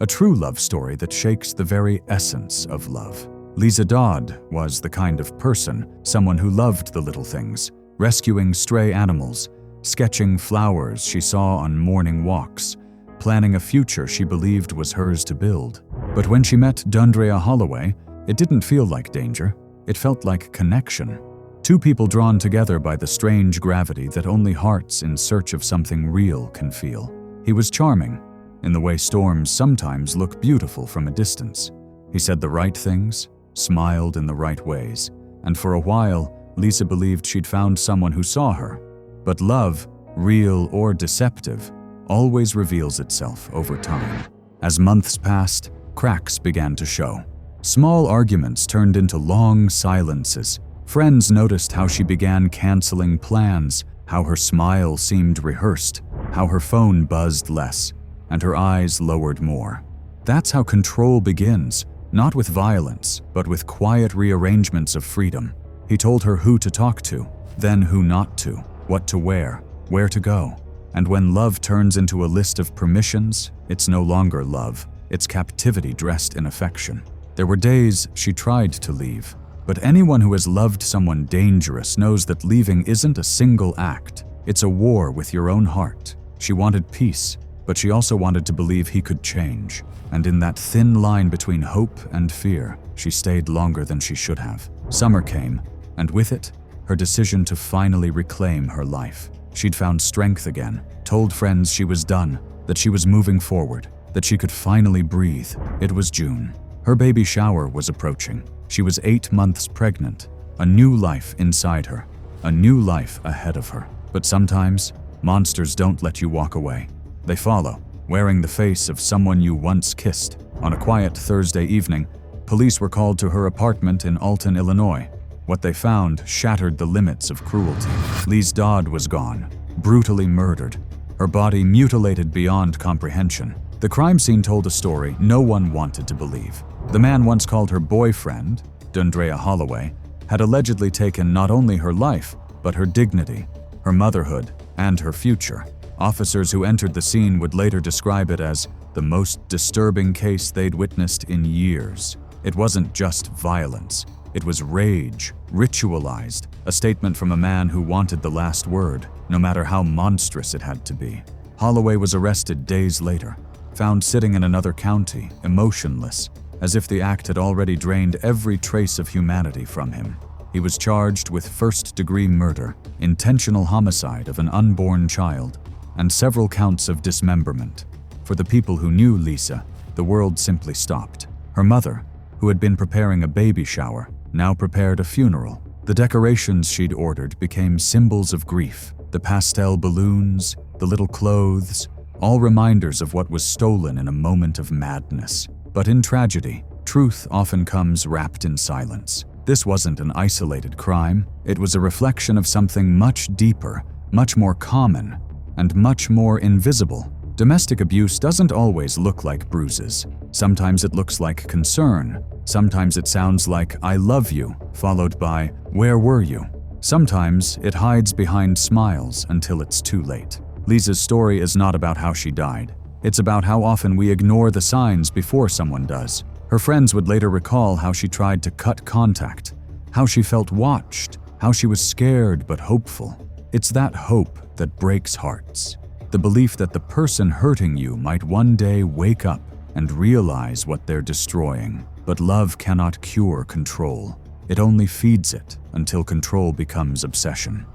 A true love story that shakes the very essence of love. Liese Dodd was the kind of person, someone who loved the little things, rescuing stray animals, sketching flowers she saw on morning walks, planning a future she believed was hers to build. But when she met Deundrea Holloway, it didn't feel like danger. It felt like connection. Two people drawn together by the strange gravity that only hearts in search of something real can feel. He was charming, in the way storms sometimes look beautiful from a distance. He said the right things, smiled in the right ways, and for a while, Liese believed she'd found someone who saw her. But love, real or deceptive, always reveals itself over time. As months passed, cracks began to show. Small arguments turned into long silences. Friends noticed how she began canceling plans, how her smile seemed rehearsed, how her phone buzzed less, and her eyes lowered more. That's how control begins, not with violence, but with quiet rearrangements of freedom. He told her who to talk to, then who not to, what to wear, where to go. And when love turns into a list of permissions, it's no longer love, it's captivity dressed in affection. There were days she tried to leave, but anyone who has loved someone dangerous knows that leaving isn't a single act. It's a war with your own heart. She wanted peace, but she also wanted to believe he could change. And in that thin line between hope and fear, she stayed longer than she should have. Summer came, and with it, her decision to finally reclaim her life. She'd found strength again, told friends she was done, that she was moving forward, that she could finally breathe. It was June. Her baby shower was approaching. She was 8 months pregnant, a new life inside her, a new life ahead of her. But sometimes, monsters don't let you walk away. They follow, wearing the face of someone you once kissed. On a quiet Thursday evening, police were called to her apartment in Alton, Illinois. What they found shattered the limits of cruelty. Liese Dodd was gone, brutally murdered, her body mutilated beyond comprehension. The crime scene told a story no one wanted to believe. The man once called her boyfriend, Deundrea Holloway, had allegedly taken not only her life, but her dignity, her motherhood, and her future. Officers who entered the scene would later describe it as the most disturbing case they'd witnessed in years. It wasn't just violence. It was rage, ritualized, a statement from a man who wanted the last word, no matter how monstrous it had to be. Holloway was arrested days later, found sitting in another county, emotionless, as if the act had already drained every trace of humanity from him. He was charged with first-degree murder, intentional homicide of an unborn child, and several counts of dismemberment. For the people who knew Liese, the world simply stopped. Her mother, who had been preparing a baby shower, now prepared a funeral. The decorations she'd ordered became symbols of grief. The pastel balloons, the little clothes, all reminders of what was stolen in a moment of madness. But in tragedy, truth often comes wrapped in silence. This wasn't an isolated crime. It was a reflection of something much deeper, much more common, and much more invisible. Domestic abuse doesn't always look like bruises. Sometimes it looks like concern. Sometimes it sounds like "I love you," followed by "Where were you?" Sometimes it hides behind smiles until it's too late. Liese's story is not about how she died. It's about how often we ignore the signs before someone does. Her friends would later recall how she tried to cut contact, how she felt watched, how she was scared but hopeful. It's that hope that breaks hearts. The belief that the person hurting you might one day wake up and realize what they're destroying. But love cannot cure control. It only feeds it until control becomes obsession.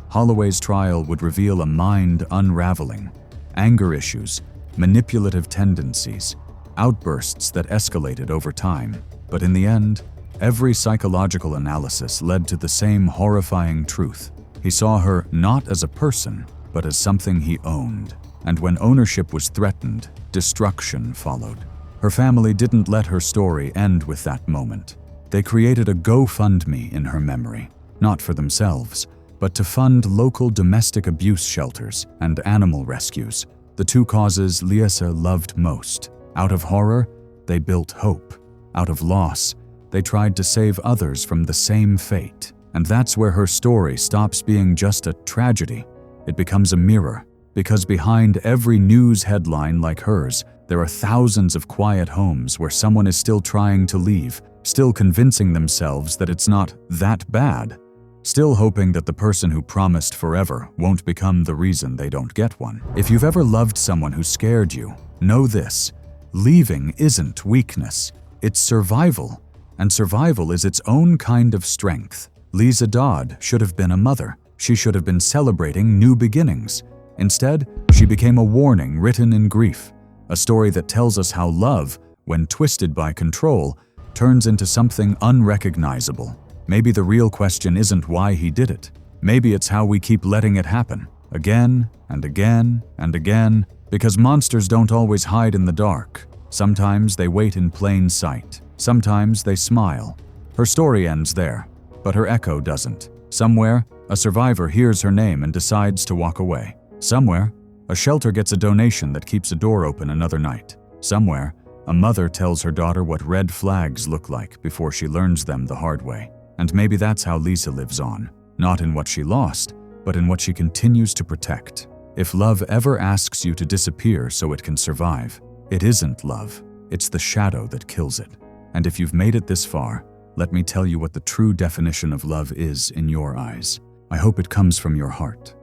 Holloway's trial would reveal a mind unraveling, anger issues, manipulative tendencies, outbursts that escalated over time. But in the end, every psychological analysis led to the same horrifying truth. He saw her not as a person, but as something he owned. And when ownership was threatened, destruction followed. Her family didn't let her story end with that moment. They created a GoFundMe in her memory, not for themselves, but to fund local domestic abuse shelters and animal rescues, the two causes Liese loved most. Out of horror, they built hope. Out of loss, they tried to save others from the same fate. And that's where her story stops being just a tragedy. It becomes a mirror, because behind every news headline like hers, There are thousands of quiet homes where someone is still trying to leave, still convincing themselves that it's not that bad, still hoping that the person who promised forever won't become the reason they don't get one. If you've ever loved someone who scared you, know this: leaving isn't weakness, it's survival, and survival is its own kind of strength. Liese Dodd should have been a mother. She should have been celebrating new beginnings. Instead, she became a warning written in grief, a story that tells us how love, when twisted by control, turns into something unrecognizable. Maybe the real question isn't why he did it. Maybe it's how we keep letting it happen, again and again and again, because monsters don't always hide in the dark. Sometimes they wait in plain sight. Sometimes they smile. Her story ends there, but her echo doesn't. Somewhere, a survivor hears her name and decides to walk away. Somewhere, a shelter gets a donation that keeps a door open another night. Somewhere, a mother tells her daughter what red flags look like before she learns them the hard way. And maybe that's how Liese lives on, not in what she lost, but in what she continues to protect. If love ever asks you to disappear so it can survive, it isn't love, it's the shadow that kills it. And if you've made it this far, let me tell you what the true definition of love is in your eyes. I hope it comes from your heart.